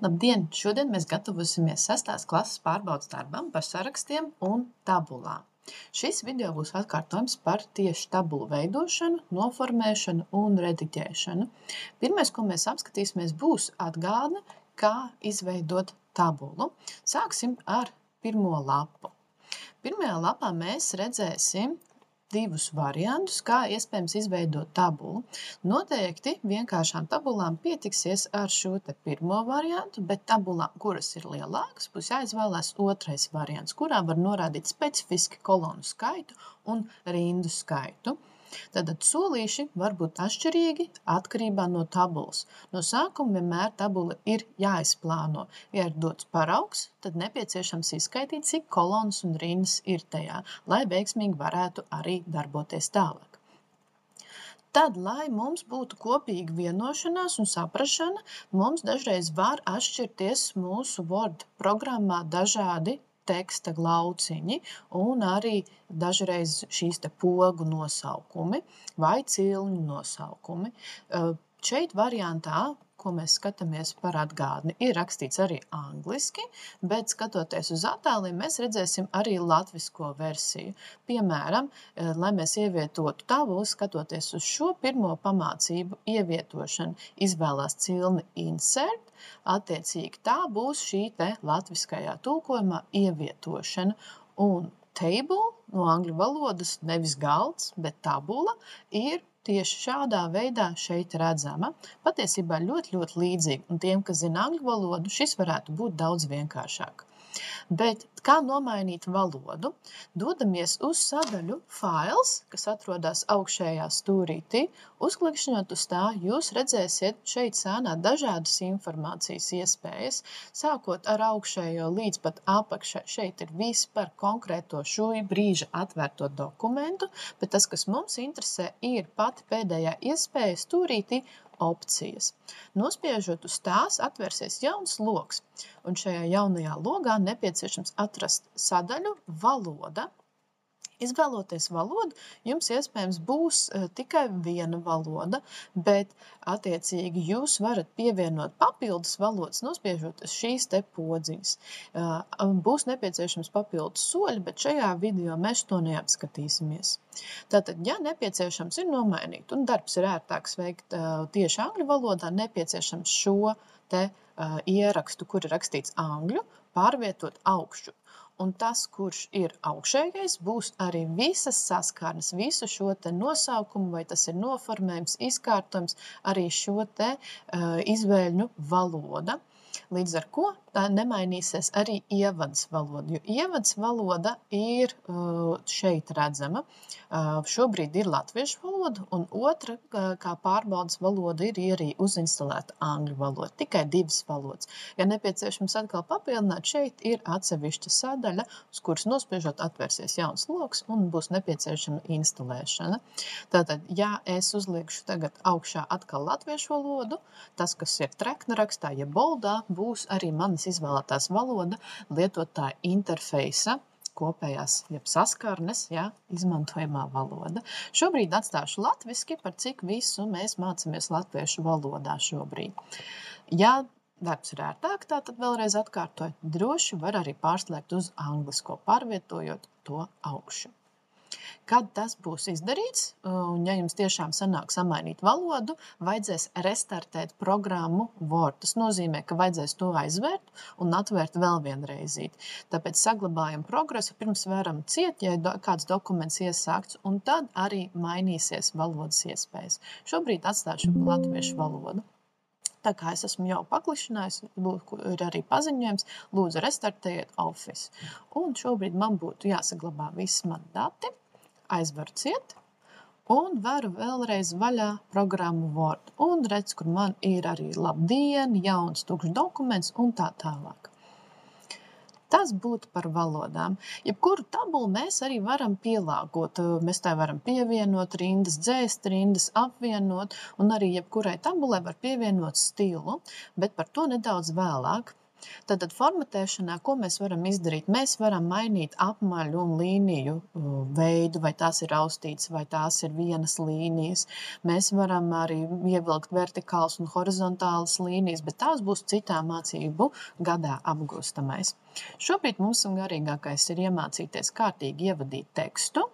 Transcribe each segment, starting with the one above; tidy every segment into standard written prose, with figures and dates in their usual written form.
Labdien! Šodien mēs gatavosimies 6. klases pārbaudes darbam par sarakstiem un tabulām. Šis video būs atkārtojums par tieši tabulu veidošanu, noformēšanu un rediģēšanu. Pirmais, ko mēs apskatīsimies, būs atgādne, kā izveidot tabulu. Sāksim ar pirmo lapu. Pirmajā lapā mēs redzēsim divus variantus, kā iespējams izveidot tabulu. Noteikti vienkāršām tabulām pietiksies ar šo te pirmo variantu, bet tabulām, kuras ir lielākas, būs jāizvēlās otrais variants, kurā var norādīt specifiski kolonu skaitu un rindu skaitu. Tātad solīši var būt atšķirīgi atkarībā no tabulas. No sākuma vienmēr tabula ir jāizplāno. Ja ir dots paraugs, tad nepieciešams izskaitīt, cik kolonas un rindas ir tajā, lai veiksmīgi varētu arī darboties tālāk. Tad, lai mums būtu kopīga vienošanās un saprašana, mums dažreiz var atšķirties mūsu Word programmā dažādi teksta glauciņi un arī dažreiz šīs te pogu nosaukumi vai cilņu nosaukumi. Šeit variantā, ko mēs skatāmies par atgādni, ir rakstīts arī angliski, bet skatoties uz attēliem, mēs redzēsim arī latvisko versiju. Piemēram, lai mēs ievietotu tabulu, skatoties uz šo pirmo pamācību ievietošanu, izvēlās cilni Insert, attiecīgi tā būs šī te latviskajā tulkojumā ievietošana. Un table no angļu valodas nevis galds, bet tabula ir tieši šādā veidā šeit redzama. Patiesībā ļoti līdzīgi, un tiem, kas zina angļu valodu, šis varētu būt daudz vienkāršāk. Bet kā nomainīt valodu? Dodamies uz sadaļu Files, kas atrodas augšējā stūrītī. Uzklikšķinot uz tā, jūs redzēsiet šeit sēnā dažādas informācijas iespējas. Sākot ar augšējo līdz pat apakšai, šeit ir viss par konkrēto šo brīža atvērto dokumentu, bet tas, kas mums interesē, ir pati pēdējā iespēja stūrītī opcijas. Nospiežot uz tās, atvērsies jauns loks, un šajā jaunajā logā nepieciešams atrast sadaļu Valoda. Izvēloties valodu, jums iespējams būs tikai viena valoda, bet attiecīgi jūs varat pievienot papildus valodas, nospiežot šīs te podziņas. Būs nepieciešams papildus soļi, bet šajā video mēs to neapskatīsimies. Tātad, ja nepieciešams ir nomainīt, un darbs ir ērtāks veikt tieši angļu valodā, nepieciešams šo te ierakstu, kur ir rakstīts angļu, pārvietot augšķu. Un tas, kurš ir augšējais, būs arī visas saskarnes, visu šo te nosaukumu, vai tas ir noformējums, izkārtojums, arī šo te izvēļņu valoda. Līdz ar ko tā nemainīsies arī ievads valoda, jo ievads valoda ir šeit redzama. Šobrīd ir latviešu valoda, un otra, kā pārbaudas valoda, ir arī uzinstalēta angļu valoda, tikai divas valodas. Ja nepieciešams atkal papildināt, šeit ir atsevišķa sadaļa, uz kuras nospiežot atvērsies jauns loks un būs nepieciešama instalēšana. Tātad, ja es uzliekšu tagad augšā atkal latviešu valodu, tas, kas ir trekna rakstā, ja boldā, būs arī manas izvēlētās valoda lietotāja interfeisa kopējās, jeb saskarnes, izmantojamā valoda. Šobrīd atstāšu latviski, par cik visu mēs mācamies latviešu valodā šobrīd. Ja darbs ir ērtāk, tad vēlreiz atkārtoju, droši var arī pārslēgt uz anglisko, pārvietojot to augšu. Kad tas būs izdarīts, un ja jums tiešām sanāk samainīt valodu, vajadzēs restartēt programmu Word. Tas nozīmē, ka vajadzēs to aizvērt un atvērt vēl vienreizīt. Tāpēc saglabājam progresu, pirms varam ciet, ja kāds dokuments iesākts, un tad arī mainīsies valodas iespējas. Šobrīd atstāšu latviešu valodu. Tā kā es esmu jau paklišinājis, ir arī paziņojums, lūdzu restartējiet Office. Un šobrīd man būtu jāsaglabā visi mani dati. Aizvaru ciet un varu vēlreiz vaļā programmu Word. Un redz, kur man ir arī labdien, jauns tukšs dokuments un tā tālāk. Tas būtu par valodām. Jebkuru tabulu mēs arī varam pielāgot. Mēs tā varam pievienot rindas, dzēst rindas, apvienot, un arī jebkurai tabulai var pievienot stilu, bet par to nedaudz vēlāk. Tātad formatēšanā, ko mēs varam izdarīt? Mēs varam mainīt apmaļu un līniju veidu, vai tās ir raustītas, vai tās ir vienas līnijas. Mēs varam arī ievilkt vertikālas un horizontālas līnijas, bet tās būs citā mācību gadā apgūstamais. Šobrīd mums garīgākais ir iemācīties kārtīgi ievadīt tekstu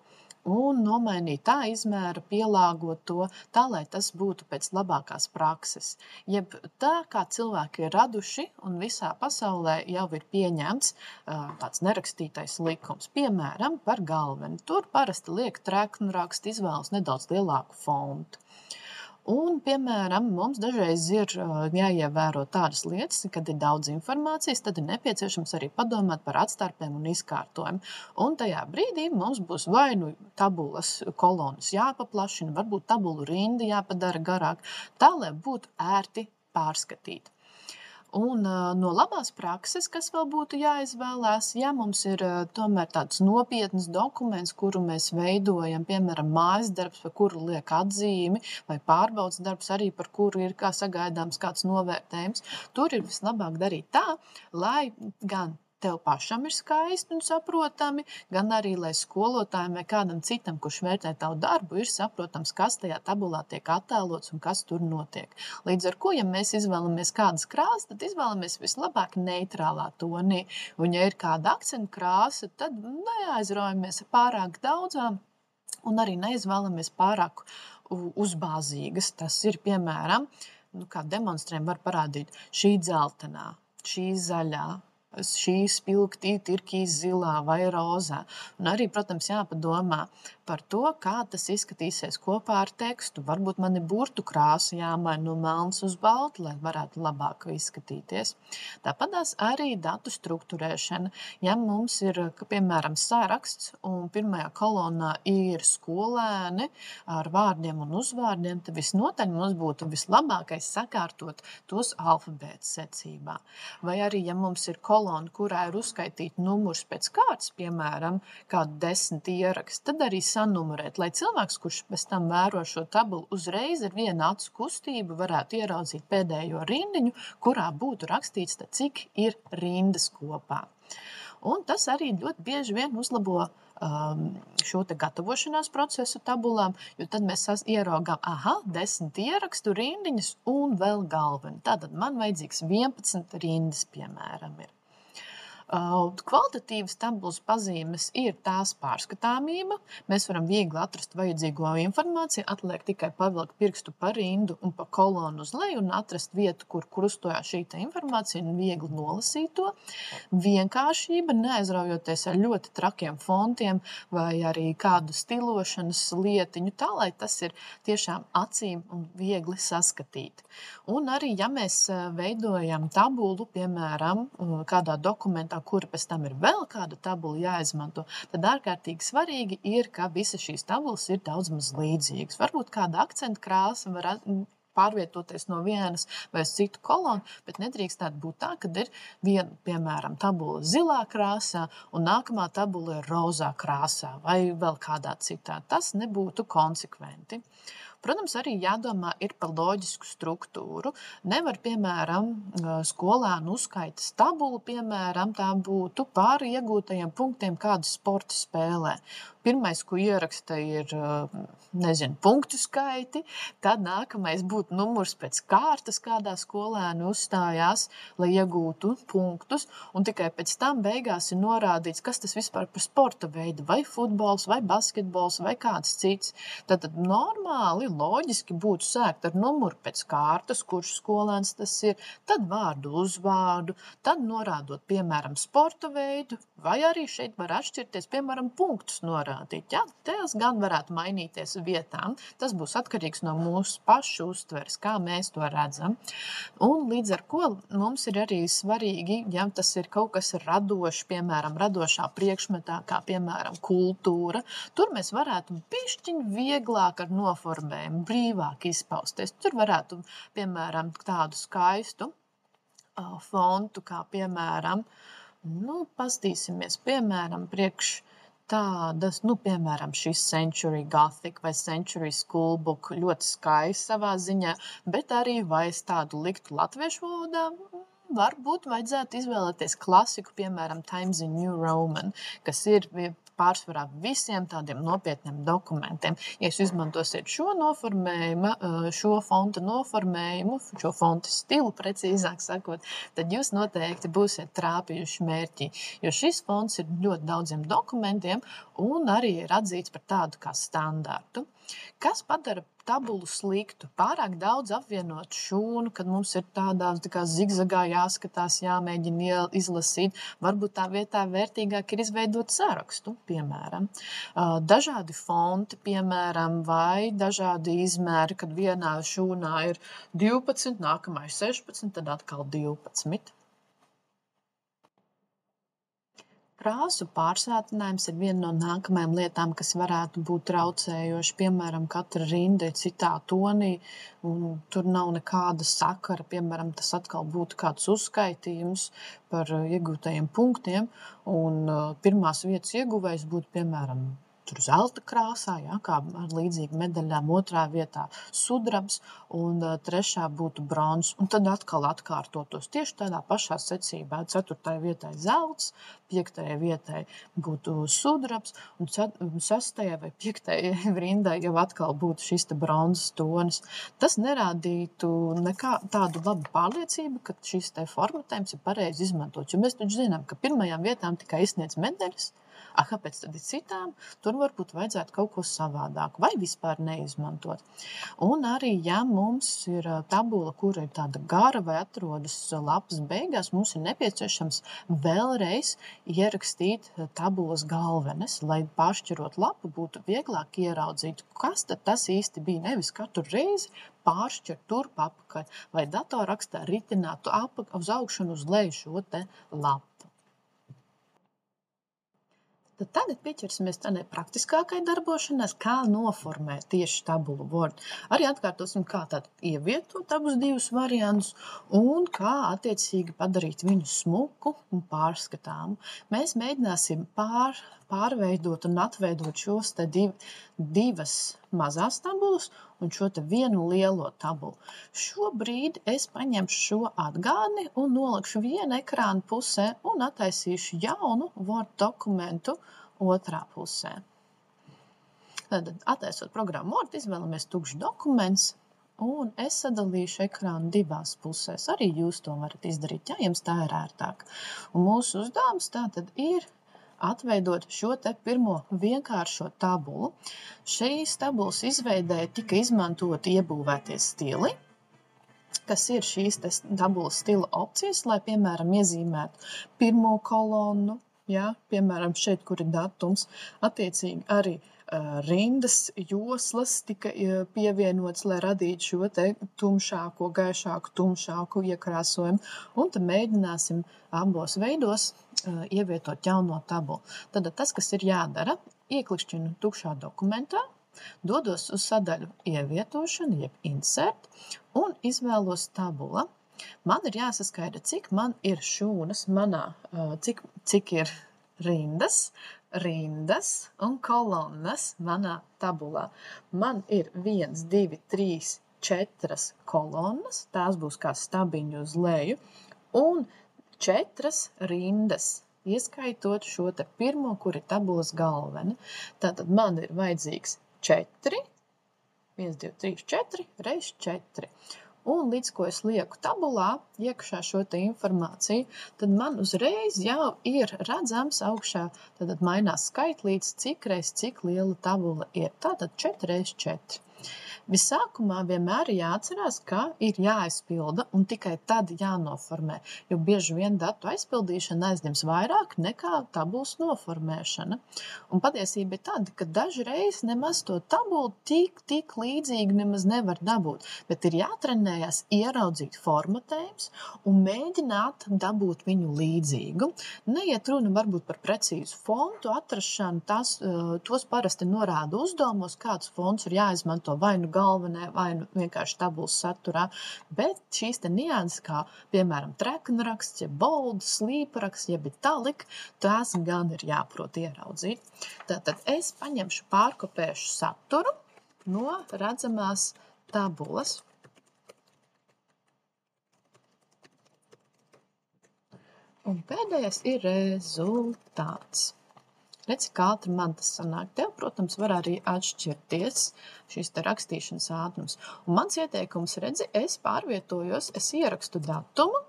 un nomainīt tā izmēru, pielāgot to tā, lai tas būtu pēc labākās prakses. Jeb tā, kā cilvēki ir raduši un visā pasaulē jau ir pieņemts tāds nerakstītais likums. Piemēram, par galveni. Tur parasti liek treknu rakstu, izvēlas nedaudz lielāku fontu. Un, piemēram, mums dažreiz ir jāievēro tādas lietas, kad ir daudz informācijas, tad ir nepieciešams arī padomāt par atstarpēm un izkārtojumu. Un tajā brīdī mums būs vai nu tabulas kolonas jāpaplašina, varbūt tabulu rinda jāpadara garāk, tā, lai būtu ērti pārskatīt. Un no labās prakses, kas vēl būtu jāizvēlās, ja mums ir tomēr tāds nopietns dokuments, kuru mēs veidojam, piemēram, mājas darbs, par kuru liek atzīmi, vai pārbaudas darbs arī, par kuru ir kā sagaidāms kāds novērtējums, tur ir vislabāk darīt tā, lai gan tev pašam ir skaisti un saprotami, gan arī, lai skolotājiem vai kādam citam, kurš vērtē tavu darbu, ir saprotams, kas tajā tabulā tiek attēlots un kas tur notiek. Līdz ar ko, ja mēs izvēlamies kādas krāsas, tad izvēlamies vislabāk neitrālā tonī. Un ja ir kāda akcentu krāsa, tad neaizraujamies pārāk daudzām un arī neizvēlamies pārāk uzbāzīgas. Tas ir, piemēram, kā demonstrējumi var parādīt šī dzeltenā, šī zaļā, šī spilgtī turkīz zilā vai rozā. Un arī, protams, jāpadomā par to, kā tas izskatīsies kopā ar tekstu. Varbūt man ir burtu krāsa jāmaina no melnas uz baltu, lai varētu labāk izskatīties. Tāpatās arī datu strukturēšana. Ja mums ir, piemēram, saraksts un pirmajā kolonā ir skolēni ar vārdiem un uzvārdiem, tad visnotaļ mums būtu vislabākais sakārtot tos alfabēta secībā. Vai arī, ja mums ir kolona, kurā ir uzskaitīti numurs pēc kārtas, piemēram, kādu 10 ierakstu, tad arī sanumurēt, lai cilvēks, kurš pēc tam vēro šo tabulu, uzreiz ar vienu acu kustību varētu ieraudzīt pēdējo rindiņu, kurā būtu rakstīts, tad cik ir rindas kopā. Un tas arī ļoti bieži vien uzlabo šo te gatavošanās procesu tabulām, jo tad mēs ieraugām, 10 ierakstu rindiņas un vēl galveni. Tātad man vajadzīgs 11 rindas, piemēram, ir. Kvalitatīvas tabulas pazīmes ir tās pārskatāmība. Mēs varam viegli atrast vajadzīgo informāciju, atliek tikai pavilkt pirkstu pa rindu un pa kolonu uz leju un atrast vietu, kur krustojās šī informācija un viegli nolasīt to. Vienkāršība, neaizraujoties ar ļoti trakiem fontiem vai arī kādu stilošanas lietiņu, tā, lai tas ir tiešām acīm un viegli saskatīt. Un arī, ja mēs veidojam tabulu, piemēram, kādā dokumentā, kura pēc tam ir vēl kāda tabula jāizmanto, tad ārkārtīgi svarīgi ir, ka visas šīs tabulas ir daudz maz līdzīgas. Varbūt kāda akcentu krāsa var pārvietoties no vienas vai uz citu kolonu, bet nedrīkstētu būt tā, kad ir viena, piemēram, tabula zilā krāsā un nākamā tabula ir rozā krāsā vai vēl kādā citā. Tas nebūtu konsekventi. Protams, arī jādomā ir par loģisku struktūru. Nevar, piemēram, skolēnu uzskaitas tabulu, piemēram, tā būtu pāri iegūtajiem punktiem kādu sporta spēlē. Pirmais, ko ieraksta, ir, punktu skaiti, tad nākamais būtu numurs pēc kārtas, kādā skolēnu uzstājās, lai iegūtu punktus, un tikai pēc tam beigās ir norādīts, kas tas vispār par sporta veidu, vai futbols, vai basketbols, vai kāds cits. Tad normāli, loģiski būtu sākt ar numuru pēc kārtas, kurš skolēns tas ir, tad vārdu uzvārdu, tad norādot, piemēram, sporta veidu, vai arī šeit var atšķirties, piemēram, punktus norādīt. Ja? Tas gan varētu mainīties vietām. Tas būs atkarīgs no mūsu pašu uztveres, kā mēs to redzam. Un līdz ar ko mums ir arī svarīgi, ja tas ir kaut kas radošs, piemēram, radošā priekšmetā, kā piemēram kultūra, tur mēs varētu bišķiņ vieglāk ar noformējumu, brīvāk izpausties. Tur varētu, piemēram, tādu skaistu fontu, kā piemēram, pastīsimies, piemēram, priekš tādas, piemēram, šis Century Gothic vai Century Schoolbook ļoti skaisti savā ziņā, bet arī vai es tādu liktu latviešu valodā, varbūt vajadzētu izvēlēties klasiku, piemēram, Times New Roman, kas ir pārsvarā visiem tādiem nopietniem dokumentiem. Ja jūs izmantosiet šo noformējumu, šo fonta noformējumu, šo fonta stilu, precīzāk sakot, tad jūs noteikti būsiet trāpījuši mērķi, jo šis fonts ir ļoti daudziem dokumentiem un arī ir atzīts par tādu kā standartu. Kas padara tabulu sliktu? Pārāk daudz apvienot šūnu, kad mums ir tādās tā kā zigzagā jāskatās, jāmēģina izlasīt. Varbūt tā vietā vērtīgāk ir izveidot sarakstu, piemēram. Dažādi fonti, piemēram, vai dažādi izmēri, kad vienā šūnā ir 12, nākamais 16, tad atkal 12. Krāsu pārsātinājums ir viena no nākamajām lietām, kas varētu būt traucējoši. Piemēram, katra rinda ir citā tonī, un tur nav nekāda sakara. Piemēram, tas atkal būtu kāds uzskaitījums par iegūtajiem punktiem, un pirmās vietas ieguvējs būtu, piemēram, tur zelta krāsā, kā ar līdzīgu medaļām, otrā vietā sudrabs, un trešā būtu bronzs, un tad atkal atkārtotos tieši tādā pašā secībā. 4. vietai zelts, 5. vietai būtu sudrabs, un 6. vai 5. rindai jau atkal būtu šis te bronzas tonis. Tas nerādītu nekā tādu labu pārliecību, ka šis te formatējums ir pareizi izmantots, jo mēs taču zinām, ka pirmajām vietām tikai izsniedz medaļas. Kāpēc tad ir citām? Tur varbūt vajadzētu kaut ko savādāk vai vispār neizmantot. Un arī, ja mums ir tabula, kura ir tāda gara vai atrodas lapas beigās, mums ir nepieciešams vēlreiz ierakstīt tabulas galvenes, lai pāršķirot lapu būtu vieglāk ieraudzīt, kas tad tas īsti bija. Nevis katru reizi pāršķirt turp apakaļ, vai datorrakstā ritinātu uz augšu un uz leju šo te lapu. Tad tagad pieķersimies tādai praktiskākai darbošanās, kā noformēt tieši tabulu Word. Arī atkārtosim, kā tātad ievietot abus divus variantus un kā attiecīgi padarīt viņu smuku un pārskatāmu. Mēs mēģināsim pārveidot un atveidot šos te divas mazās tabulas un šo te vienu lielo tabulu. Šobrīd es paņemšu šo atgādni un nolikšu vienu ekrānu pusē un attaisīšu jaunu Word dokumentu otrā pusē. Tad, attaisot programmu Word, izvēlamies tukšs dokuments, un es sadalīšu ekrānu divās pusēs. Arī jūs to varat izdarīt, ja jums tā ir ērtāk. Un mūsu uzdevums tātad ir atveidot šo te pirmo vienkāršo tabulu. Šīs tabulas izveidē tika izmantoti iebūvētie stili, kas ir šīs tabulas stila opcijas, lai, piemēram, iezīmētu pirmo kolonnu, piemēram, šeit, kur ir datums, attiecīgi arī rindas joslas tika pievienots, lai radītu šo te tumšāko, gaišāku, tumšāku iekrāsojumu, un tad mēģināsim abos veidos ievietot jauno tabulu. Tad tas, kas ir jādara, ieklikšķinu tukšā dokumentā, dodos uz sadaļu ievietošanu, jeb insert, un izvēlos tabula. Man ir jāsaskaida, cik man ir šūnas manā, cik ir rindas un kolonnas manā tabulā. Man ir 1, 2, 3, 4 kolonnas, tās būs kā stabiņi uz leju, un 4 rindas, ieskaitot šo te pirmo, kur ir tabulas galvene. Tātad man ir vajadzīgs 4, 1, 2, 3, 4, reiz 4. Un līdz ko es lieku tabulā, iekšā šo te informāciju, tad man uzreiz jau ir redzams augšā, tad mainās skaitlīts, cik liela tabula ir. Tātad 4 reiz 4. Visākumā vienmēr ir jāatcerās, ka ir jāizpilda un tikai tad jānoformē, jo bieži vien datu aizpildīšana aizņems vairāk nekā tabulas noformēšana. Un patiesība ir tāda, ka dažreiz nemaz to tabulu tik līdzīgi nemaz nevar dabūt, bet ir jātrenējās ieraudzīt formatējums un mēģināt dabūt viņu līdzīgu. Neiet runa varbūt par precīzu fontu atrašanu, tos parasti norāda uzdevumos, kāds fonts ir jāizmanto vai nu galvenajā vai nu vienkārši tabulas saturā, bet šīs te nianses, kā piemēram treknraksts, ja bold, slīpraksts, ja italic, tās gan ir jāprot ieraudzīt. Tātad es paņemšu pārkopēšu saturu no redzamās tabulas. Un pēdējais ir rezultāts. Redzi, kā ātri man tas sanāk. Tev, protams, var arī atšķirties šīs te rakstīšanas ātrums. Un mans ieteikums, redzi, es pārvietojos, es ierakstu datumu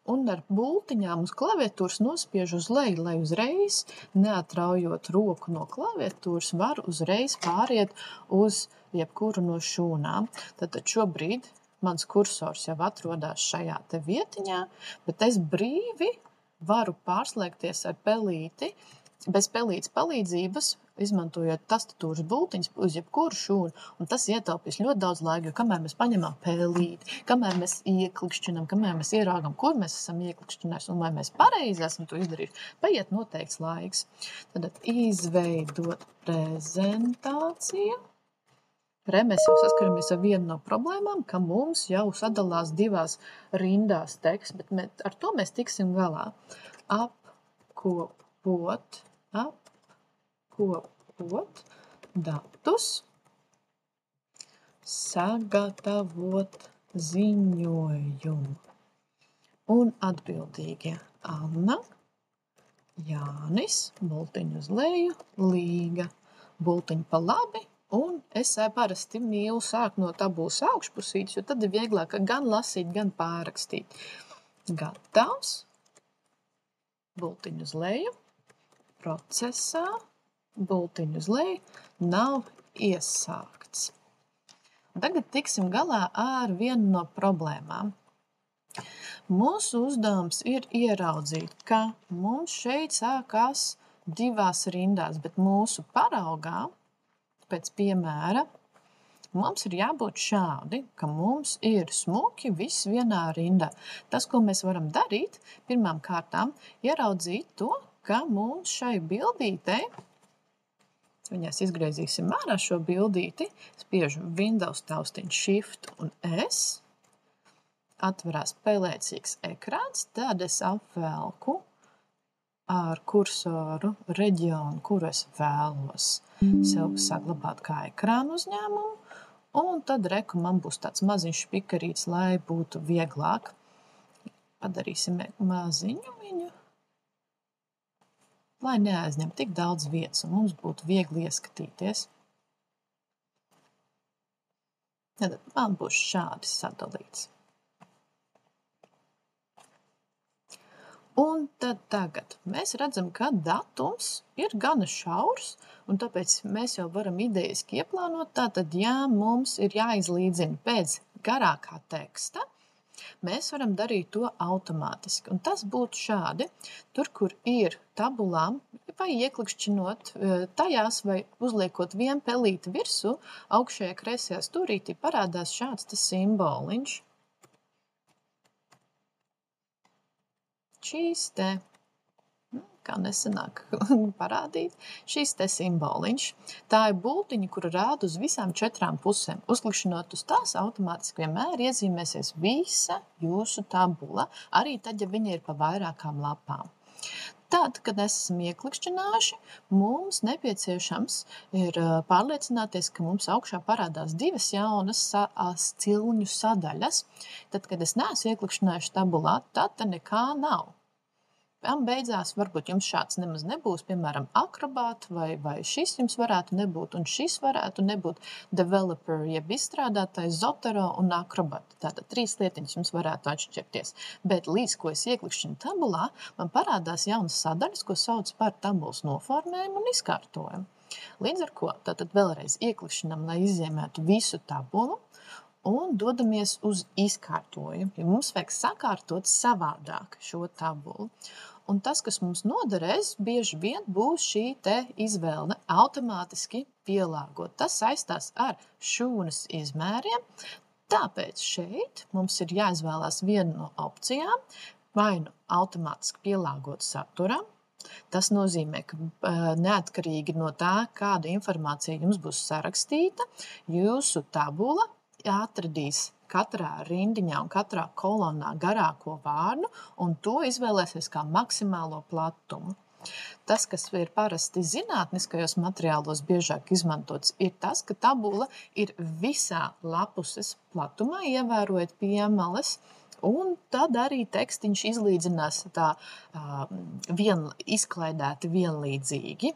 un ar bultiņām uz klaviatūras nospiežu uz leju, lai uzreiz, neatraujot roku no klaviatūras, varu uzreiz pāriet uz jebkuru no šūnām. Tātad šobrīd mans kursors jau atrodas šajā te vietiņā, bet es brīvi varu pārslēgties ar pelīti, bez pelītes palīdzības, izmantojot tastatūras bultiņas uz jebkuru šūnu, un tas ietaupīs ļoti daudz laika, jo kamēr mēs paņemam pelīti, kamēr mēs ieklikšķinam, kamēr mēs ierāgam, kur mēs esam ieklikšķinājuši, un vai mēs pareizi esam to izdarījuši, paiet noteikts laiks. Tad izveidot prezentāciju. Mēs jau saskaramies ar vienu no problēmām, ka mums jau sadalās divās rindās teksts, bet ar to mēs tiksim galā. Apkopot datus, sagatavot ziņojumu. Un atbildīgie Anna, Jānis, bultiņu uz leju, Līga, bultiņu pa labi, un es parasti mīlu sākt no tabulas augšpusītes, jo tad ir vieglāk gan lasīt, gan pārrakstīt. Gatavs, bultiņu uz leju, procesā, bultiņu uz leju, nav iesākts. Tagad tiksim galā ar vienu no problēmām. Mūsu uzdevums ir ieraudzīt, ka mums šeit sākās divās rindās, bet mūsu paraugā, pēc piemēra, mums ir jābūt šādi, ka mums ir smuki viss vienā rindā. Tas, ko mēs varam darīt, pirmām kārtām ieraudzīt to, ka mums šai bildītei, viņās izgriezīsim ārā šo bildīti, spiežu Windows taustiņu Shift un S, atverās pelēcīgs ekrāns, tad es apvelku ar kursoru reģionu, kuru es vēlos sev saglabāt kā ekrānu uzņēmumu, un tad reku man būs tāds maziņš pikarīts, lai būtu vieglāk. Padarīsim maziņu viņu, lai neaizņem tik daudz vietas, un mums būtu viegli ieskatīties. Tad man būs šādi sadalīts. Un tad tagad mēs redzam, ka datums ir gana šaurs, un tāpēc mēs jau varam idejiski ieplānot. Tātad, ja mums ir jāizlīdzina pēc garākā teksta, mēs varam darīt to automātiski. Un tas būtu šādi. Tur, kur ir tabulām, vai ieklikšķinot tajās, vai uzliekot vienu pelīti virsū, augšējā kreisajā stūrītī parādās šāds te simboliņš. Šīs te, kā nesenāk parādīt, šīs te simboliņš. Tā ir bultiņa, kura rāda uz visām 4 pusēm. Uzklikšķinot uz tās, automātiski vienmēr iezīmēsies visa jūsu tabula, arī tad, ja viņa ir pa vairākām lapām. Tad, kad esam ieklikšķinājuši, mums nepieciešams ir pārliecināties, ka mums augšā parādās 2 jaunas cilņu sadaļas. Tad, kad es neesmu ieklikšķinājuši tabulā, tad te nekā nav. Beidzās varbūt jums šāds nemaz nebūs, piemēram, Acrobat, vai šis jums varētu nebūt, un šis varētu nebūt developer, jeb izstrādātais Zotero un Acrobat. Tātad 3 lietiņas jums varētu atšķirties. Bet līdz, ko es ieklikšķinu tabulā, man parādās jaunas sadaļas, ko sauc par tabulas noformējumu un izkārtojumu. Līdz ar ko, tātad vēlreiz ieklikšķinam, lai izzīmētu visu tabulu, un dodamies uz izkārtojumu, jo mums vajag sakārtot savādāk šo tabulu. Un tas, kas mums noderēs, bieži vien būs šī te izvēle automātiski pielāgot. Tas saistās ar šūnas izmēriem, tāpēc šeit mums ir jāizvēlās viena no opcijām, vai nu automātiski pielāgot saturam, Tas nozīmē, ka neatkarīgi no tā, kāda informācija jums būs sarakstīta, jūsu tabula atradīs katrā rindiņā un katrā kolonnā garāko vārdu, un to izvēlēsies kā maksimālo platumu. Tas, kas ir parasti zinātniskajos materiālos biežāk izmantots, ir tas, ka tabula ir visā lapuses platumā, ievērojot piemales, un tad arī tekstiņš izlīdzinās tā izklaidēti vienlīdzīgi.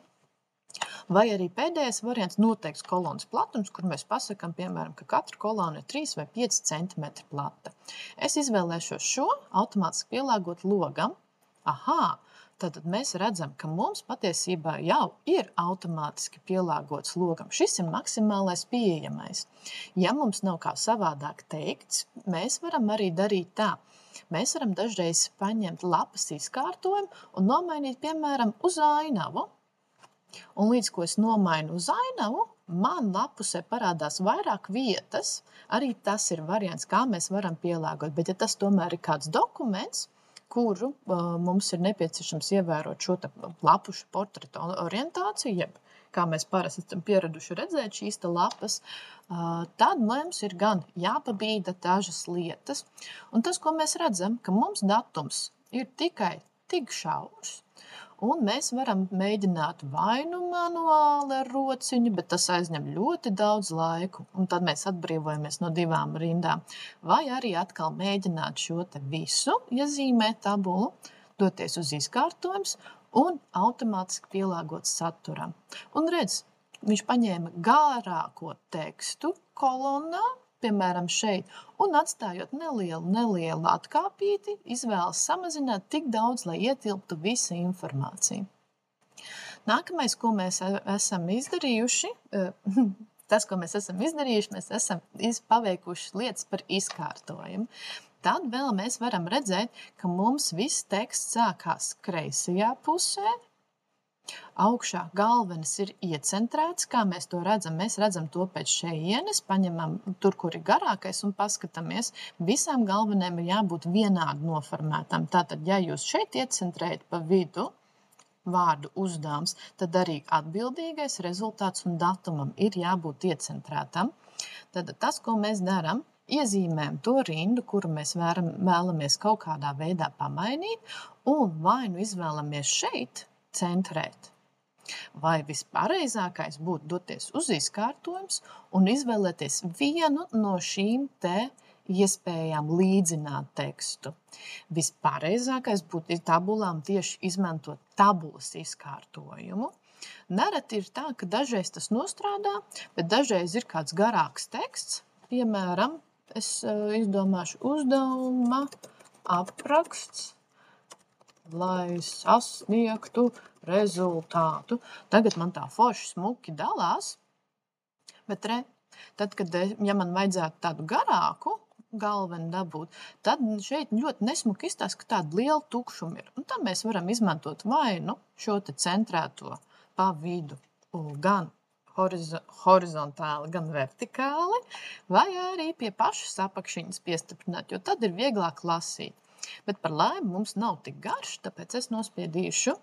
Vai arī pēdējais variants noteikts kolonas platums, kur mēs pasakam, piemēram, ka katra kolona ir 3 vai 5 cm plata. Es izvēlēšos šo automātiski pielāgot logam. Tātad mēs redzam, ka mums patiesībā jau ir automātiski pielāgots logam. Šis ir maksimālais pieejamais. Ja mums nav kā savādāk teikts, mēs varam arī darīt tā. Mēs varam dažreiz paņemt lapas izkārtojumu un nomainīt, piemēram, uz ainavu. Un līdz ko es nomainu uz ainavu, man lapusē parādās vairāk vietas. Arī tas ir variants, kā mēs varam pielāgot. Bet ja tas tomēr ir kāds dokuments, kuru mums ir nepieciešams ievērot šo lapušu portretu orientāciju, jeb kā mēs parasti esam pieraduši redzēt šīs lapas, tad mums ir gan jāpabīda dažas lietas. Un tas, ko mēs redzam, ka mums datums ir tikai tik šaurs, un mēs varam mēģināt vai nu manuāli ar rociņu, bet tas aizņem ļoti daudz laiku, un tad mēs atbrīvojamies no 2 rindām. Vai arī atkal mēģināt šo te visu iezīmēt tabulu, doties uz izkārtojums un automātiski pielāgot saturam. Un redz, viņš paņēma garāko tekstu kolonnā, piemēram šeit, un atstājot nelielu atkāpīti, izvēlas samazināt tik daudz, lai ietilptu visa informācija. Nākamais, ko mēs esam izdarījuši, mēs esam paveikuši lietas par izkārtojumu. Tad vēl mēs varam redzēt, ka mums viss teksts sākās kreisajā pusē, augšā galvenis ir iecentrēts, kā mēs to redzam. Mēs redzam to pēc šejienes, paņemam tur, kur ir garākais un paskatāmies. Visām galvenēm ir jābūt vienādi noformētām. Tātad, ja jūs šeit iecentrējat pa vidu vārdu uzdevums, tad arī atbildīgais rezultāts un datumam ir jābūt iecentrētam. Tad tas, ko mēs darām, iezīmējam to rindu, kuru mēs vēlamies kaut kādā veidā pamainīt, un vai nu izvēlamies šeit centrēt. Vai vispareizākais būtu doties uz izkārtojums un izvēlēties vienu no šīm te iespējām līdzināt tekstu. Vispareizākais būtu tabulām tieši izmantot tabulas izkārtojumu. Nereti ir tā, ka dažreiz tas nostrādā, bet dažreiz ir kāds garāks teksts. Piemēram, es izdomāšu uzdevuma apraksts, lai sasniegtu rezultātu. Tagad man tā forši smuki dalās, bet tad, ja man vajadzētu tādu garāku galveni dabūt, tad šeit ļoti nesmuki izstāsta, ka tāda liela tukšuma ir. Un tad mēs varam izmantot vai nu šo te centrēto pa vidu gan horizontāli, gan vertikāli, vai arī pie pašas apakšiņas piestiprināt, jo tad ir vieglāk lasīt. Bet par laimi mums nav tik garš, tāpēc es nospiedīšu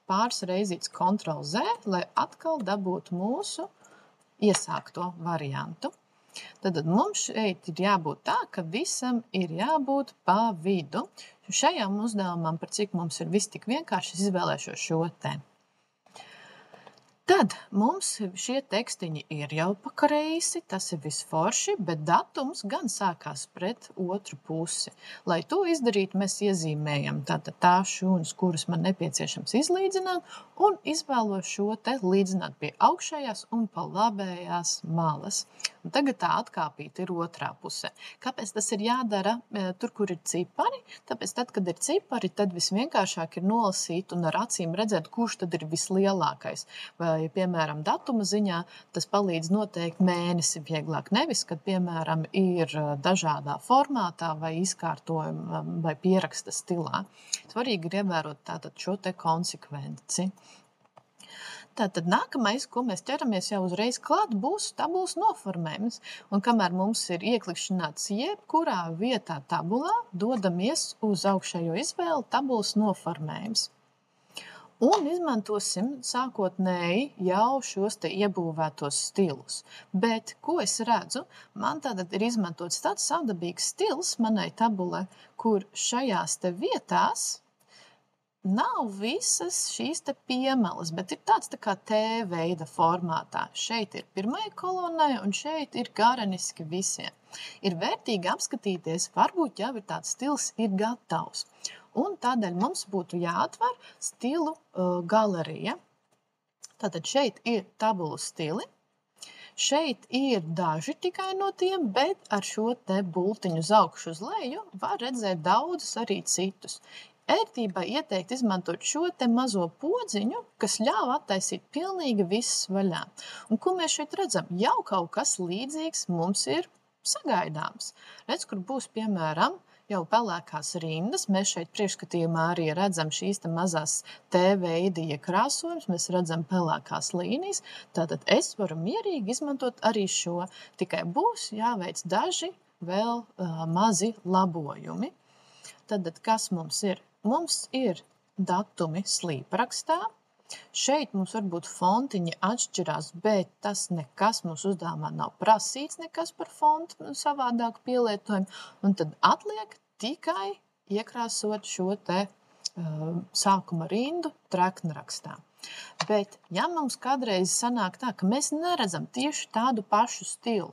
pāris reizītes Ctrl+Z, lai atkal dabūtu mūsu iesākto variantu. Tad mums šeit ir jābūt tā, ka visam ir jābūt pa vidu. Šajām uzdevumam, par cik mums ir viss tik vienkārši, izvēlēšos šo te. Tad mums šie tekstiņi ir jau pa kreisi, tas ir visforši, bet datums gan sākās pret otru pusi. Lai to izdarītu, mēs iezīmējam tātad tās šūnas, kuras man nepieciešams izlīdzināt, un izvēlos šo te līdzināt pie augšējās un pa labējās malas. Un tagad tā atkāpīta ir otrā pusē. Kāpēc tas ir jādara tur, kur ir cipari? Tāpēc tad, kad ir cipari, tad visvienkāršāk ir nolasīt un ar acīm redzēt, kurš tad ir vislielākais. Vai, piemēram, datuma ziņā tas palīdz noteikt mēnesi vieglāk. Nevis, kad, piemēram, ir dažādā formātā vai izkārtojuma vai pieraksta stilā. Svarīgi ir ievērot tātad šo te konsekvenci. Tātad nākamais, ko mēs ķeramies jau uzreiz klāt, būs tabulas noformējums. Un kamēr mums ir ieklikšķināts jebkurā vietā tabulā, dodamies uz augšējo izvēli tabulas noformējums. Un izmantosim sākotnēji jau šos te iebūvētos stilus. Bet, ko es redzu? Man tātad ir izmantots tāds savdabīgs stils manai tabulai, kur šajās te vietās nav visas šīs te piemalas, bet ir tāds tā kā T veida formātā. Šeit ir pirmai kolonnai un šeit ir garaniski visiem. Ir vērtīgi apskatīties, varbūt jau ir tāds stils ir gatavs. Un tādēļ mums būtu jāatver stilu galerija. Tātad šeit ir tabulu stili. Šeit ir daži tikai no tiem, bet ar šo te bultiņu uz augšu uz leju var redzēt daudzus arī citus. Ērtībai ieteikt izmantot šo te mazo podziņu, kas ļauj attaisīt pilnīgi viss vaļā. Un ko mēs šeit redzam? Jau kaut kas līdzīgs mums ir sagaidāms. Redz, kur būs, piemēram, jau pelēkās rindas. Mēs šeit priekšskatījumā arī redzam šīs te mazās T veida iekrāsojums, mēs redzam pelēkās līnijas. Tātad es varu mierīgi izmantot arī šo, tikai būs jāveic daži vēl mazi labojumi. Tātad, kas mums ir? Mums ir datumi slīprakstā. Šeit mums varbūt fontiņi atšķirās, bet tas nekas mūsu uzdevumā nav prasīts, nekas par fontu savādāku pielietojumu. Un tad atliek tikai iekrāsot šo te sākuma rindu treknrakstā. Bet, ja mums kādreiz sanāk tā, ka mēs neredzam tieši tādu pašu stilu,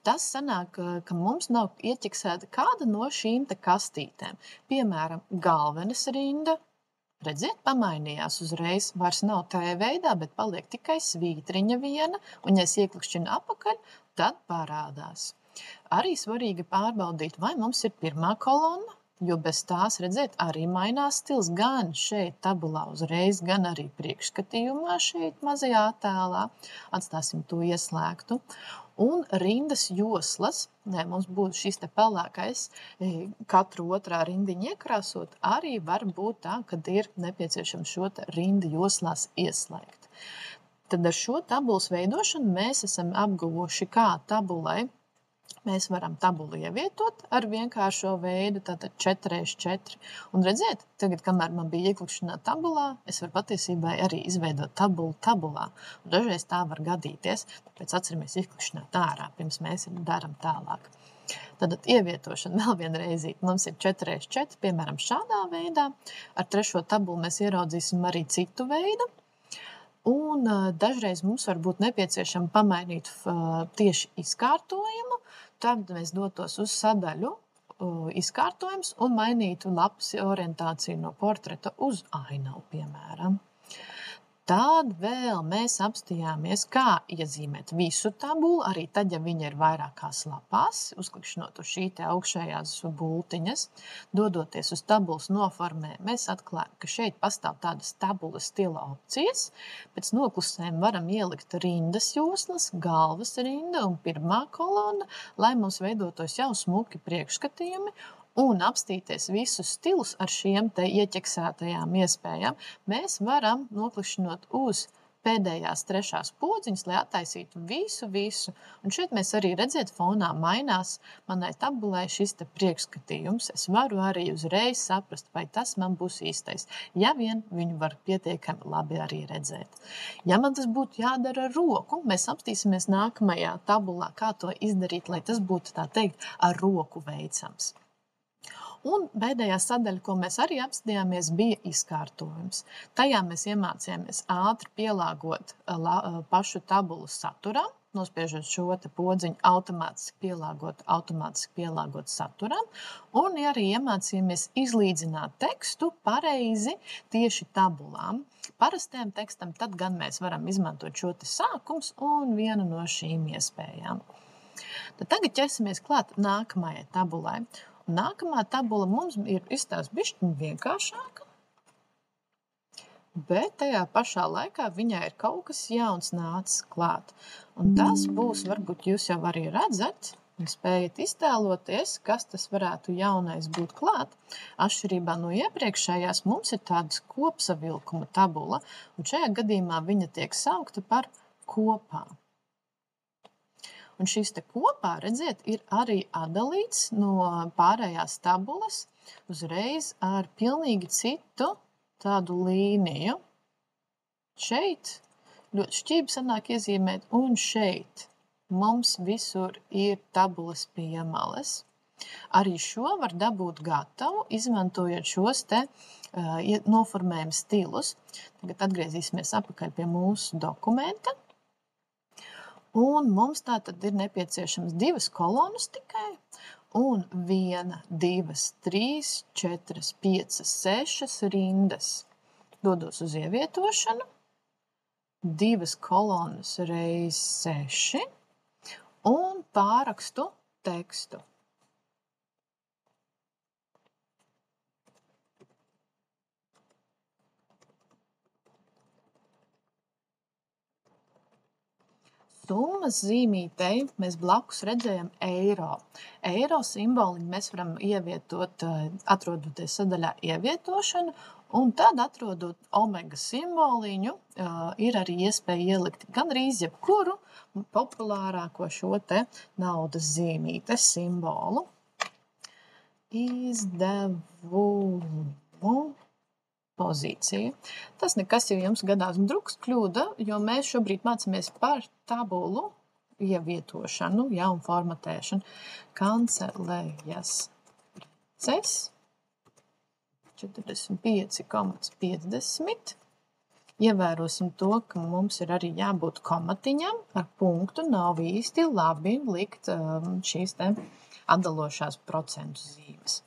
tas sanāk, ka mums nav ieķeksēta kāda no šīm te kastītēm. Piemēram, galvenes rinda, redziet, pamainījās uzreiz, vairs nav T veidā, bet paliek tikai svītriņa viena, un ja es ieklikšķinu apakaļ, tad parādās. Arī svarīgi pārbaudīt, vai mums ir pirmā kolonna, jo bez tās, redziet, arī mainās stils gan šeit tabulā uzreiz, gan arī priekšskatījumā šeit mazajā attēlā. Atstāsim to ieslēgtu. Un rindas joslas, mums būtu šis te pelēkais, katru otrā rindiņa iekrāsot, arī var būt tā, kad ir nepieciešams šo te rindu joslās ieslēgt. Tad ar šo tabulas veidošanu mēs esam apguvuši, kā tabulai mēs varam tabulu ievietot ar vienkāršo veidu, tātad 4x4. Un redziet, tagad, kamēr man bija ieklikšanā tabulā, es varu patiesībā arī izveidot tabulu tabulā. Un dažreiz tā var gadīties, tāpēc atceramies izklikšanāt ārā, pirms mēs daram tālāk. Tātad ievietošana vēl vienreizīt. Mums ir 4x4, piemēram, šādā veidā. Ar trešo tabulu mēs ieraudzīsim arī citu veidu. Un dažreiz mums var būt nepieciešama pamainīt tieši izkārtojumu, tad mēs dotos uz sadaļu izkārtojums un mainītu lapas orientāciju no portreta uz ainavu, piemēram. Tad vēl mēs apstījāmies, kā iezīmēt visu tabulu, arī tad, ja viņa ir vairākās lapās, uzklikšķinot uz šī te augšējās bultiņas, dodoties uz tabulas noformē, mēs atklājam, ka šeit pastāv tādas tabulas stila opcijas. Pēc noklusēm varam ielikt rindas joslas, galvas rinda un pirmā kolona, lai mums veidotos jau smuki priekšskatījumi, un apstīties visus stilus ar šiem te ieķeksētajām iespējām, mēs varam noklikšķinot uz pēdējās trešās podziņas, lai attaisītu visu. Un šeit mēs arī redziet, fonā mainās manai tabulai šis te priekšskatījums. Es varu arī uzreiz saprast, vai tas man būs īstais, ja vien viņu var pietiekami labi arī redzēt. Ja man tas būtu jādara ar roku, mēs apstīsimies nākamajā tabulā, kā to izdarīt, lai tas būtu, tā teikt, ar roku veicams. Un pēdējā sadaļa, ko mēs arī apstījāmies, bija izkārtojums. Tajā mēs iemācījāmies ātri pielāgot pašu tabulu saturam, nospiežot šo te podziņu automātiski pielāgot saturam, un arī iemācījāmies izlīdzināt tekstu pareizi tieši tabulām. Parastajam tekstam tad gan mēs varam izmantot šo te sākums un vienu no šīm iespējām. Tad tagad ķersimies klāt nākamajai tabulai. Nākamā tabula mums ir izstāsts bišķiņ vienkāršāka, bet tajā pašā laikā viņai ir kaut kas jauns nācis klāt. Un tas būs, varbūt jūs jau arī redzat, un spējat iztēloties, kas tas varētu jaunais būt klāt. Atšķirībā no iepriekšējās mums ir tādas kopsavilkuma tabula, un šajā gadījumā viņa tiek saukta par kopā. Un šis te kopā, redziet, ir arī atdalīts no pārējās tabulas uzreiz ar pilnīgi citu tādu līniju. šeit ļoti šķīvi sanāk iezīmēt, un šeit mums visur ir tabulas piemales. Arī šo var dabūt gatavu, izmantojot šos te noformējuma stilus. Tagad atgriezīsimies atpakaļ pie mūsu dokumenta. Un mums tātad ir nepieciešams 2 kolonas tikai, un 1, 2, 3, 4, 5, 6 rindas. Dodos uz ievietošanu, 2 kolonas reiz 6, un pārakstu tekstu. Summas zīmītei mēs blakus redzējam eiro. Eiro simboliņu mēs varam ievietot, atrodoties sadaļā ievietošana, un tad atrodot omega simboliņu, ir arī iespēja ielikt gandrīz jebkuru populārāko šo te naudas zīmītes simbolu. Izdevumu pozīcija. Tas nekas, ja jums gadās drukskļūda, jo mēs šobrīd mācāmies par tabulu ievietošanu, un formatēšanu. Kancelējas preces 45,50. Ievērosim to, ka mums ir arī jābūt komatiņam ar punktu. Nav īsti labi likt šīs te atdalošās procentu zīmes.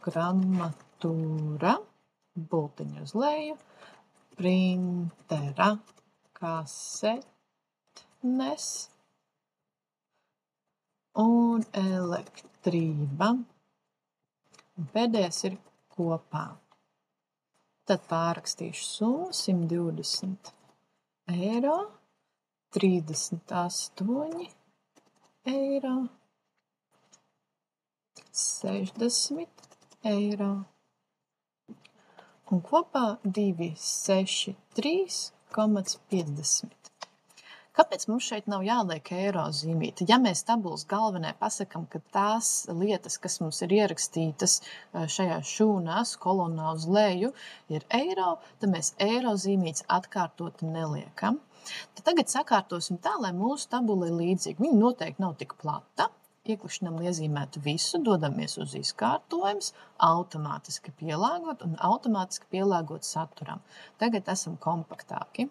Programmatūra, bultiņu uz leju, printera, kasetnes un elektrība. Un pēdējais ir kopā. Tad pārrakstīšu summu 120 eiro, 38 eiro, 60 eiro un kopā 263,50. Kāpēc mums šeit nav jāliek eiro zīmīte? Ja mēs tabulas galvenai pasakam, ka tās lietas, kas mums ir ierakstītas šajā šūnās, kolonā uz leju, ir eiro, tad mēs eiro zīmītes atkārtot neliekam. Tad tagad sakārtosim tā, lai mūsu tabula ir līdzīga. Viņa noteikti nav tik plata. Ieklikšķinam iezīmētu visu, dodamies uz izkārtojums, automātiski pielāgot un automātiski pielāgot saturam. Tagad esam kompaktāki.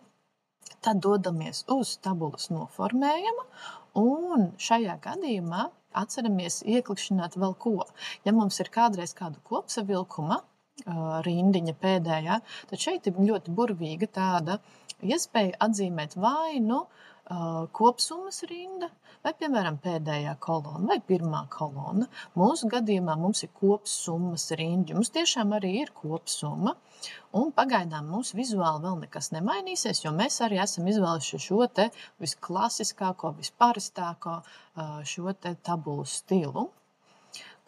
Tad dodamies uz tabulas noformējumu un šajā gadījumā atceramies ieklikšķināt vēl ko. Ja mums ir kādreiz kāda kopsavilkuma rindiņa pēdējā, tad šeit ir ļoti burvīga tāda iespēja atzīmēt vai nu kopsummas rinda, vai, piemēram, pēdējā kolona vai pirmā kolona. Mūsu gadījumā mums ir kopsummas rinda. Mums tiešām arī ir kopsumma, un pagaidām mums vizuāli vēl nekas nemainīsies, jo mēs arī esam izvēluši šo te visklasiskāko, visparastāko šo te tabulu stilu.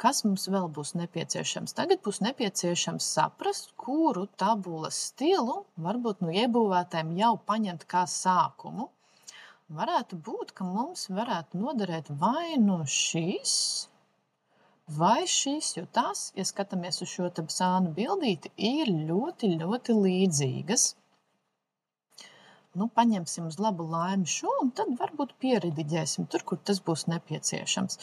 Kas mums vēl būs nepieciešams? Tagad būs nepieciešams saprast, kuru tabulas stilu varbūt no iebūvētājiem jau paņemt kā sākumu. Varētu būt, ka mums varētu noderēt vai no šīs, vai šīs, jo tās, ja skatāmies uz šo te sānu bildīti, ir ļoti, ļoti līdzīgas. Nu, paņemsim uz labu laimi šo, un tad varbūt pierediģēsim tur, kur tas būs nepieciešams.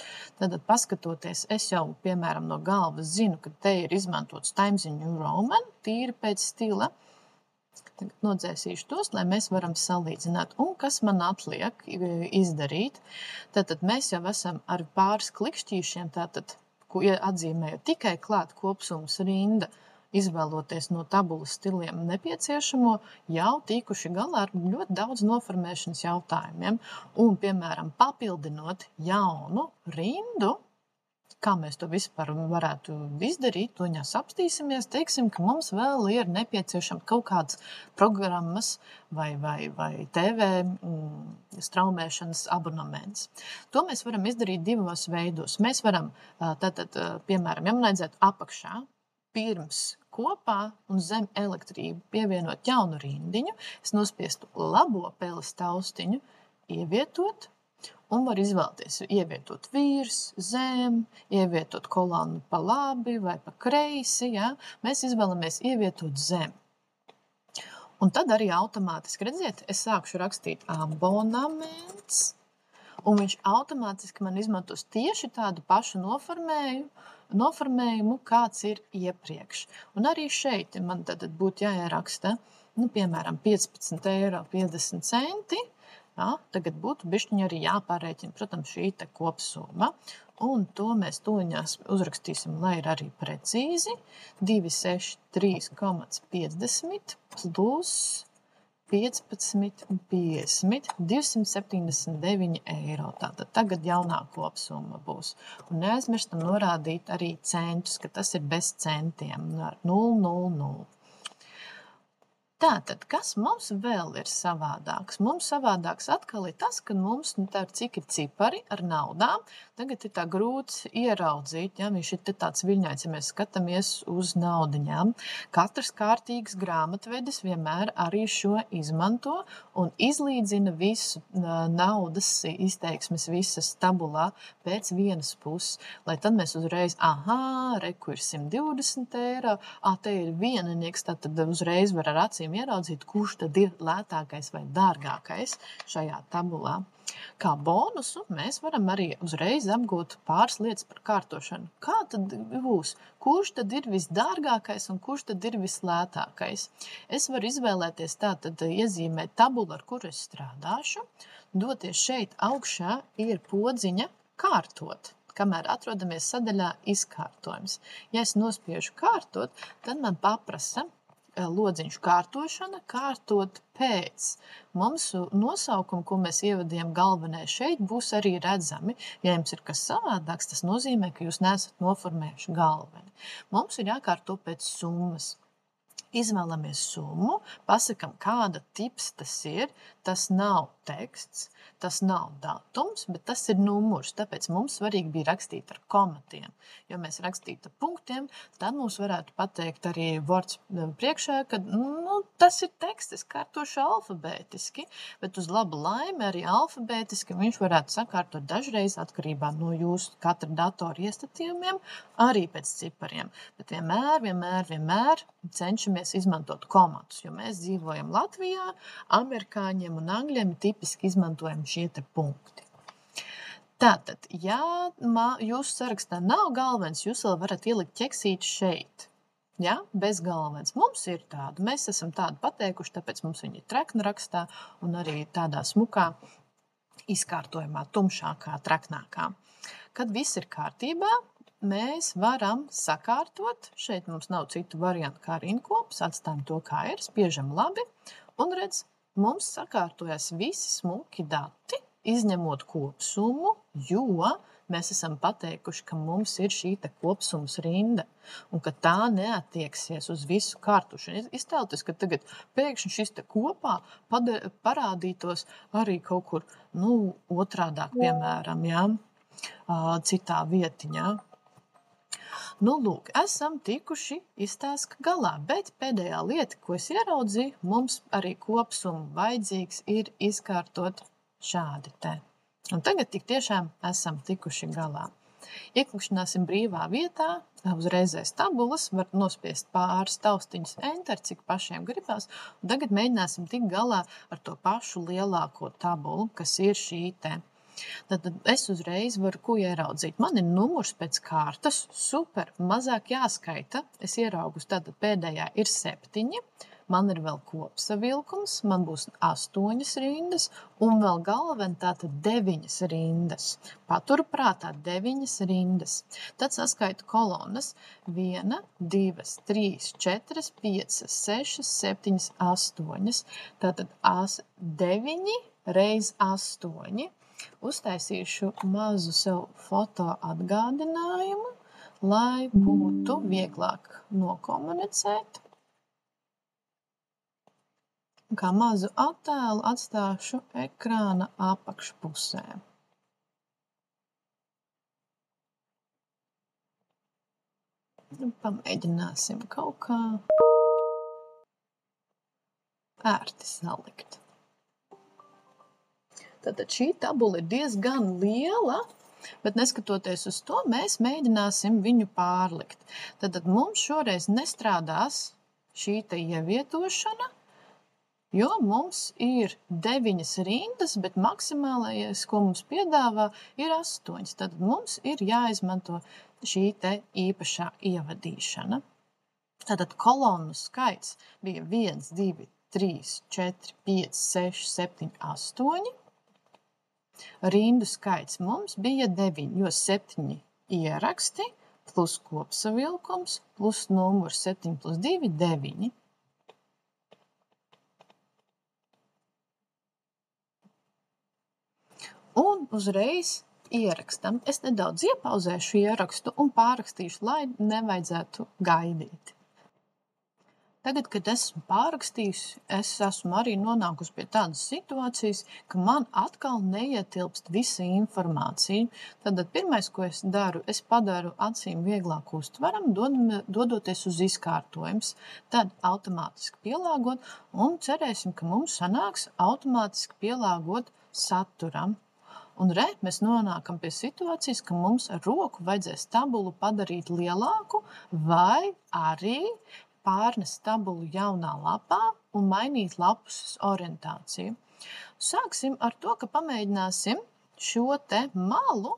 Tad paskatoties, es jau, piemēram, no galvas zinu, ka te ir izmantots Times New Roman, tīri pēc stila. Tagad nodzēsīšu tos, lai mēs varam salīdzināt. Un kas man atliek izdarīt? Tātad mēs jau esam ar pāris klikšķīšiem, tātad, ko atzīmēju tikai klāt kopsummas rinda, izvēloties no tabulas stiliem nepieciešamo, jau tikuši galā ar ļoti daudz noformēšanas jautājumiem. Un, piemēram, papildinot jaunu rindu, kā mēs to vispār varētu izdarīt, to ņās apstīsimies, teiksim, ka mums vēl ir nepieciešams kaut kādas programmas vai TV straumēšanas abonements. To mēs varam izdarīt divos veidos. Mēs varam, tātad, piemēram, ja man vajadzētu apakšā, pirms kopā un zem elektrību pievienot jaunu rindiņu, es nospiestu labo peles taustiņu, ievietot, un var izvēlēties ievietot virs, zem, ievietot kolonu pa labi vai pa kreisi, ja? Mēs izvēlamies ievietot zem. Un tad arī automātiski, redziet, es sākšu rakstīt abonaments, un viņš automātiski man izmantos tieši tādu pašu noformējumu, kāds ir iepriekš. Un arī šeit man tad būtu jāieraksta, piemēram, 15,50 €. Ja, tagad būtu bišķiņi arī jāpārēķina, protams, šī te kopsumma. Un to mēs toņās uzrakstīsim, lai ir arī precīzi. 263,50 plus 15,50, 279 €. Tātad tagad jaunā kopsumma būs. Un neaizmirstam norādīt arī centus, ka tas ir bez centiem, ar 0,00. Tātad, kas mums vēl ir savādāks? Mums savādāks atkal ir tas, ka mums, cik ir cipari ar naudām, tagad ir tā grūts ieraudzīt, ja, viņš ir tāds viļņains, ja mēs skatāmies uz naudiņām. Katrs kārtīgs grāmatvedis vienmēr arī šo izmanto un izlīdzina visu naudas izteiksmes visas tabulā pēc vienas puses, lai tad mēs uzreiz, reku ir 120 €, te ir vieninieks, tad uzreiz var ar acīm ieraudzīt, kurš tad ir lētākais vai dārgākais šajā tabulā. Kā bonusu mēs varam arī uzreiz apgūt pāris lietas par kārtošanu. Kā tad būs? Kurš tad ir visdārgākais un kurš tad ir vislētākais? Es varu izvēlēties tātad iezīmēt tabulu, ar kuru es strādāšu. Doties šeit augšā ir podziņa kārtot, kamēr atrodamies sadaļā izkārtojums. Ja es nospiežu kārtot, tad man paprasa lodziņš kārtošana, kārtot pēc. Mums nosaukumi, ko mēs ievadījām galvenai šeit, būs arī redzami. Ja jums ir kas savādāks, tas nozīmē, ka jūs neesat noformējuši galveni. Mums ir jākārto pēc summas. Izvēlamies summu, pasakam, kāda tips tas ir. Tas nav teksts, tas nav datums, bet tas ir numurs. Tāpēc mums svarīgi bija rakstīt ar komatiem. Ja mēs rakstītu ar punktiem, tad mums varētu pateikt arī vārds priekšā, ka tas ir teksts, es kārtošu alfabētiski, bet uz labu laimi arī alfabētiski viņš varētu sakārtot dažreiz atkarībā no jūsu katra datora iestatījumiem, arī pēc cipariem. Bet vienmēr cenšamies izmantot komatus, jo mēs dzīvojam Latvijā, amerikāņiem un angļiem tipiski izmantojam šie te punkti. Tātad, ja jūsu sarakstā nav galvens, jūs vēl varat ielikt ķeksīti šeit. Ja, bez galvens. Mums ir tāda. Mēs esam tādu pateikuši, tāpēc mums viņi ir trekna rakstā un arī tādā smukā izkārtojumā, tumšākā, treknākā. Kad viss ir kārtībā, mēs varam sakārtot. Šeit mums nav citu variantu kā rinkops. Atstājam to, kā ir, spiežam labi un redz, mums sakārtojas visi smuki dati, izņemot kopsummu, jo mēs esam pateikuši, ka mums ir šī te kopsummas rinda un ka tā neattieksies uz visu kārtošanu. Iztēloties, ka tagad pēkšņi šis te kopā parādītos arī kaut kur, otrādāk, piemēram, ja, citā vietiņā. Lūk, esam tikuši izstāsta galā, bet pēdējā lieta, ko es ieraudzīju, mums arī kopsumu vajadzīgs ir izkārtot šādi te. Un tagad tik tiešām esam tikuši galā. Ieklikšķināsim brīvā vietā, uzreizēs tabulas, var nospiest pāris taustiņas enter, cik pašiem gribās, un tagad mēģināsim tikt galā ar to pašu lielāko tabulu, kas ir šī te. Tad es uzreiz varu ko ieraudzīt. Man ir numurs pēc kārtas, super, mazāk jāskaita. Es ieraugus, tātad pēdējā ir 7, man ir vēl kopsavilkums, man būs 8 rindas un vēl galveni tātad 9 rindas. Paturu prātā 9 rindas. Tad saskaitu kolonas 1, 2, 3, 4, 5, 6, 7, 8. Tātad 9 reiz 8. Uztaisīšu mazu sev foto atgādinājumu, lai būtu vieglāk nokomunicēt. Kā mazu attēlu atstāšu ekrāna apakšpusē. Pamēģināsim kaut kā ērti salikt. Tātad šī tabula ir diezgan liela, bet neskatoties uz to, mēs mēģināsim viņu pārlikt. Tātad mums šoreiz nestrādās šī te ievietošana, jo mums ir 9 rindas, bet maksimālais, ko mums piedāvā, ir 8. Tad mums ir jāizmanto šī te īpašā ievadīšana. Tātad kolonu skaits bija 1, 2, 3, 4, 5, 6, 7, 8. Rindu skaits mums bija 9, jo 7 ieraksti plus kopsavilkums plus numurs 7 plus 2, 9. Un uzreiz ierakstam. Es nedaudz iepauzēšu ierakstu un pārrakstīšu, lai nevajadzētu gaidīt. Tagad, kad esmu pārrakstījusi, es esmu arī nonākusi pie tādas situācijas, ka man atkal neietilpst visa informācija. Tad pirmais, ko es daru, es padaru acīm vieglāk uztveram, dodoties uz izkārtojums. Tad automātiski pielāgot un cerēsim, ka mums sanāks automātiski pielāgot saturam. Un mēs nonākam pie situācijas, ka mums ar roku vajadzēs tabulu padarīt lielāku vai arī pārnest tabulu jaunā lapā un mainīt lapuses orientāciju. Sāksim ar to, ka pamēģināsim šo te malu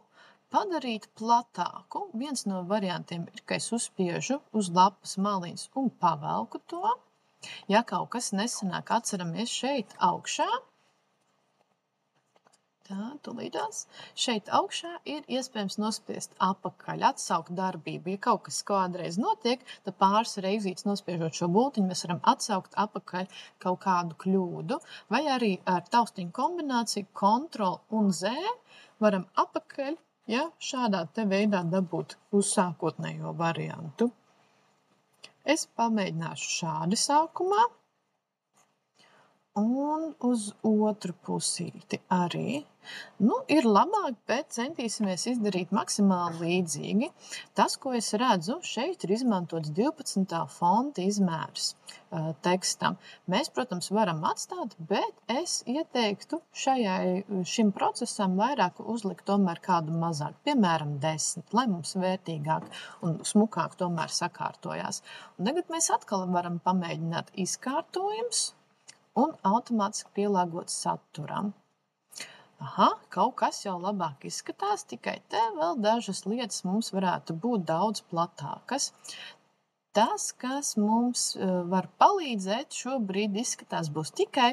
padarīt platāku. Viens no variantiem ir, ka es uzspiežu uz lapas maliņas un pavelku to. Ja kaut kas nesanāk, atceramies šeit augšā. Tā, tulīdās. Šeit augšā ir iespējams nospiest apakaļ, atsaukt darbību. Ja kaut kas kādreiz notiek, tad pāris reizītes nospiežot šo bultiņu, mēs varam atsaukt apakaļ kaut kādu kļūdu. Vai arī ar taustiņu kombināciju Ctrl un Z varam apakaļ, ja, šādā te veidā dabūt uz sākotnējo variantu. Es pamēģināšu šādi sākumā. Un uz otru pusīti arī. Ir labāk, bet centīsimies izdarīt maksimāli līdzīgi. Tas, ko es redzu, šeit ir izmantots 12. fonta izmērs tekstam. Mēs, protams, varam atstāt, bet es ieteiktu šim procesam vairāk uzlikt tomēr kādu mazāk, piemēram 10, lai mums vērtīgāk un smukāk tomēr sakārtojās. Un tagad mēs atkal varam pamēģināt izkārtojums un automātiski pielāgot saturam. Kaut kas jau labāk izskatās, tikai te vēl dažas lietas mums varētu būt daudz platākas. Tas, kas mums var palīdzēt, šobrīd izskatās būs tikai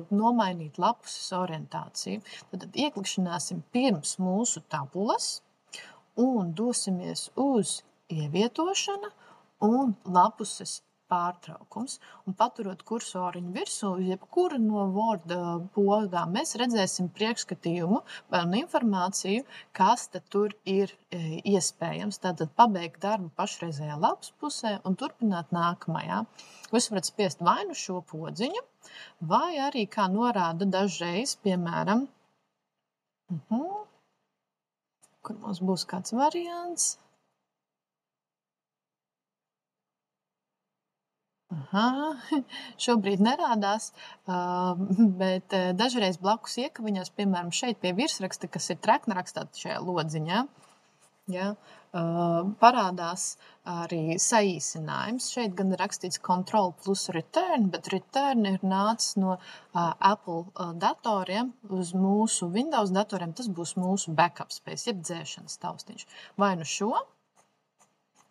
nomainīt lapuses orientāciju. Tad ieklikšanāsim pirms mūsu tabulas un dosimies uz ievietošana un lapuses pārtraukums. Un paturot kursoriņu virsū, jebkura no Word pogām, mēs redzēsim priekšskatījumu un informāciju, kas tad tur ir iespējams. Tātad pabeigt darbu pašreizējā lapas pusē un turpināt nākamajā. Jūs varat spiest vai nu šo podziņu, vai arī, kā norāda dažreiz, piemēram, kur mums būs kāds variants. Šobrīd nerādās, bet dažreiz blakus iekaviņās, piemēram, šeit pie virsraksta, kas ir treknrakstā šajā lodziņā, parādās arī saīsinājums. Šeit gan ir rakstīts Ctrl plus Return, bet Return ir nācis no Apple datoriem uz mūsu Windows datoriem. Tas būs mūsu backup space, jeb dzēšanas taustiņš. Vai nu šo,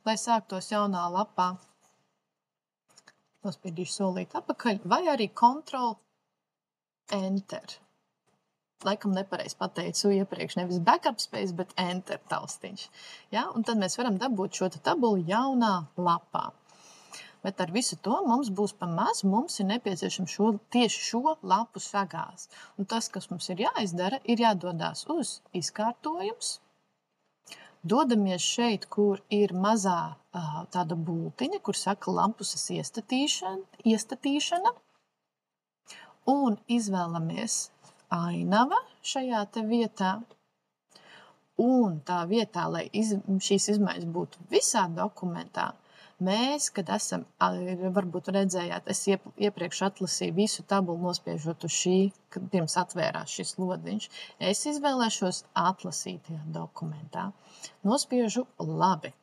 lai sāktos jaunā lapā, nospiedīšu solīt apakaļ, vai arī Ctrl Enter. Laikam nepareiz pateicu iepriekš, nevis backup space, bet Enter taustiņš. Ja? Un tad mēs varam dabūt šo tabulu jaunā lapā. Bet ar visu to mums būs pa maz, mums ir nepieciešams tieši šo lapu sagāzt. Un tas, kas mums ir jāizdara, ir jādodās uz izkārtojums. Dodamies šeit, kur ir mazā tāda bultiņa, kur saka lapuses iestatīšana, un izvēlamies ainava šajā te vietā. Un tā vietā, lai šīs izmaiņas būtu visā dokumentā, mēs, kad esam, varbūt redzējāt, es iepriekš atlasīju visu tabulu nospiežot uz šī, kad pirms atvērās šis lodziņš. Es izvēlēšos atlasītajā dokumentā. Nospiežu labi.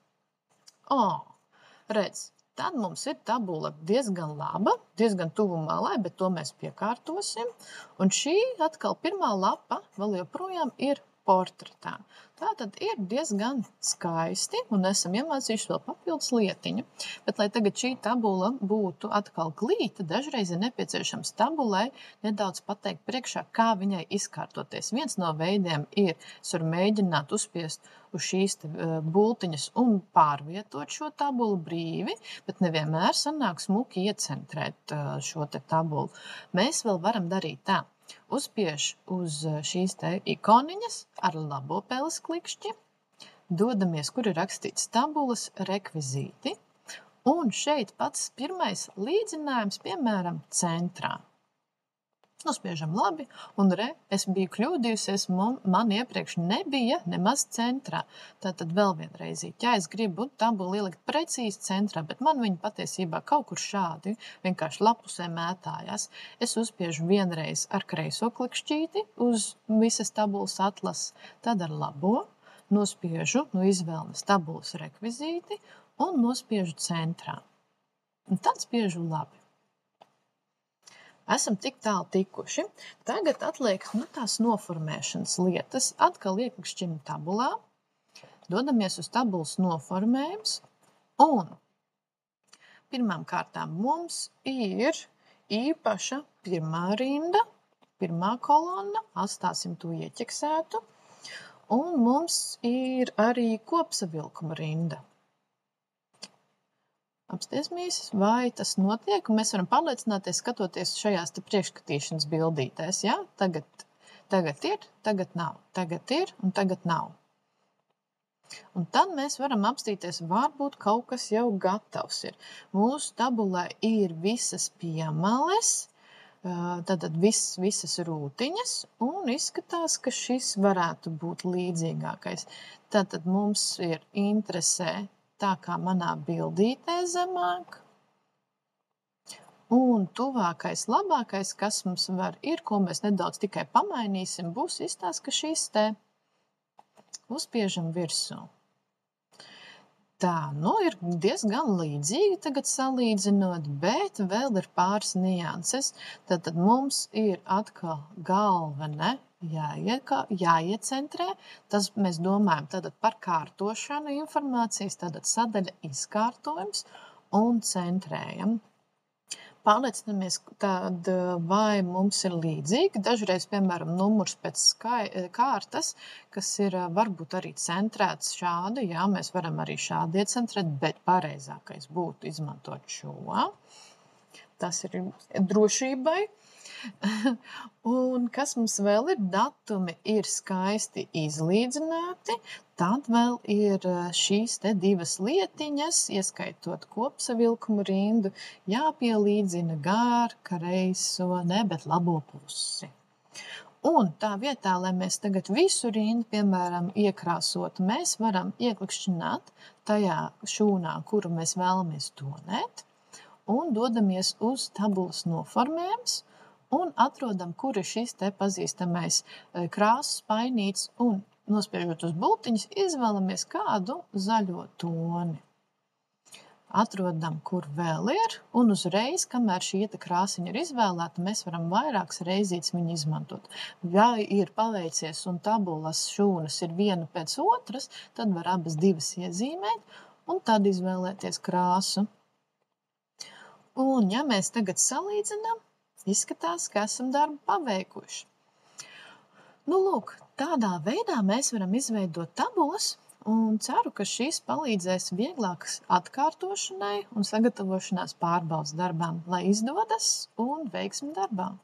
Redz, Tad mums ir tabula diezgan laba, diezgan tuvu malai, bet to mēs piekārtosim. Un šī atkal pirmā lapa vēl joprojām ir portretā. Tātad ir diezgan skaisti un esam iemācījuši vēl papildus lietiņu. Bet, lai tagad šī tabula būtu atkal glīta, dažreiz ir nepieciešams tabulai nedaudz pateikt priekšā, kā viņai izkārtoties. Viens no veidiem ir, es varu mēģināt uzspiest uz šīs bultiņas un pārvietot šo tabulu brīvi, bet nevienmēr sanāk smuki iecentrēt šo tabulu. Mēs vēl varam darīt tā. Uzspiež uz šīs ikoniņas ar labo peles klikšķi, dodamies, kur ir rakstīts tabulas rekvizīti, un šeit pats pirmais līdzinājums, piemēram, centrā. Nospiežam labi, un es biju kļūdījusies, man iepriekš nebija nemaz centrā. Tātad vēl vienreizīt, ja es gribu tabulu ielikt precīzi centrā, bet man viņa patiesībā kaut kur šādi vienkārši lapusē mētājās. Es uzspiežu vienreiz ar kreiso klikšķīti uz visas tabulas atlases, tad ar labo nospiežu no izvēles tabulas rekvizīti un nospiežu centrā. Un tad spiežu labi. Esam tik tālu tikuši. Tagad atliek tās noformēšanas lietas. Atkal ieklikšķinam tabulā, dodamies uz tabulas noformējums, un pirmām kārtām mums ir īpaša pirmā rinda, pirmā kolonna, atstāsim to ieķeksētu, un mums ir arī kopsavilkuma rinda. Apstiesmies, vai tas notiek, un mēs varam pārliecināties, skatoties šajās priekšskatīšanas bildītēs. Ja? Tagad ir, tagad nav, tagad ir un tagad nav. Un tad mēs varam apstīties, varbūt kaut kas jau gatavs ir. Mūsu tabulē ir visas piemales, tātad visas rūtiņas, un izskatās, ka šis varētu būt līdzīgākais. Tātad mums ir interesē tā kā manā bildītē zemāk. Un tuvākais, labākais, kas mums ir, ko mēs nedaudz tikai pamainīsim, būs izstāsts, ka šīs uzspiežam virsū. Tā, ir diezgan līdzīgi tagad salīdzinot, bet vēl ir pāris nianses. Tad mums ir atkal galvene jāiecentrē. Tas mēs domājam tātad par kārtošanu informācijas, tātad sadaļa izkārtojums un centrējam. Pārliecinamies, vai mums ir līdzīgi. Dažreiz, piemēram, numurs pēc kārtas, kas ir varbūt arī centrēts šādi. Jā, mēs varam arī šādi iecentrēt, bet pareizākais būtu izmantot šo. Tas ir drošībai. Un kas mums vēl ir? Datumi ir skaisti izlīdzināti. Tad vēl ir šīs divas lietiņas, ieskaitot kopsavilkumu rindu, jāpielīdzina gar kreiso, bet labo pusi. Un tā vietā, lai mēs tagad visu rindu, piemēram, iekrāsotu, mēs varam ieklikšķināt tajā šūnā, kuru mēs vēlamies tonēt, un dodamies uz tabulas noformējums, un atrodam, kur ir šis pazīstamais krāsas painīts, un nospiežot uz bultiņas, izvēlamies kādu zaļo toni. Atrodam, kur vēl ir, un uzreiz, kamēr šī krāsiņa ir izvēlēta, mēs varam vairākas reizītes viņu izmantot. Ja ir paveicies un tabulas šūnas ir viena pēc otras, tad var abas divas iezīmēt, un tad izvēlēties krāsu. Un ja mēs tagad salīdzinām, izskatās, ka esam darbu paveikuši. Lūk, tādā veidā mēs varam izveidot tabulas, un ceru, ka šīs palīdzēs vieglākas atkārtošanai un sagatavošanās pārbaudes darbām, lai izdodas un veiksmi darbā.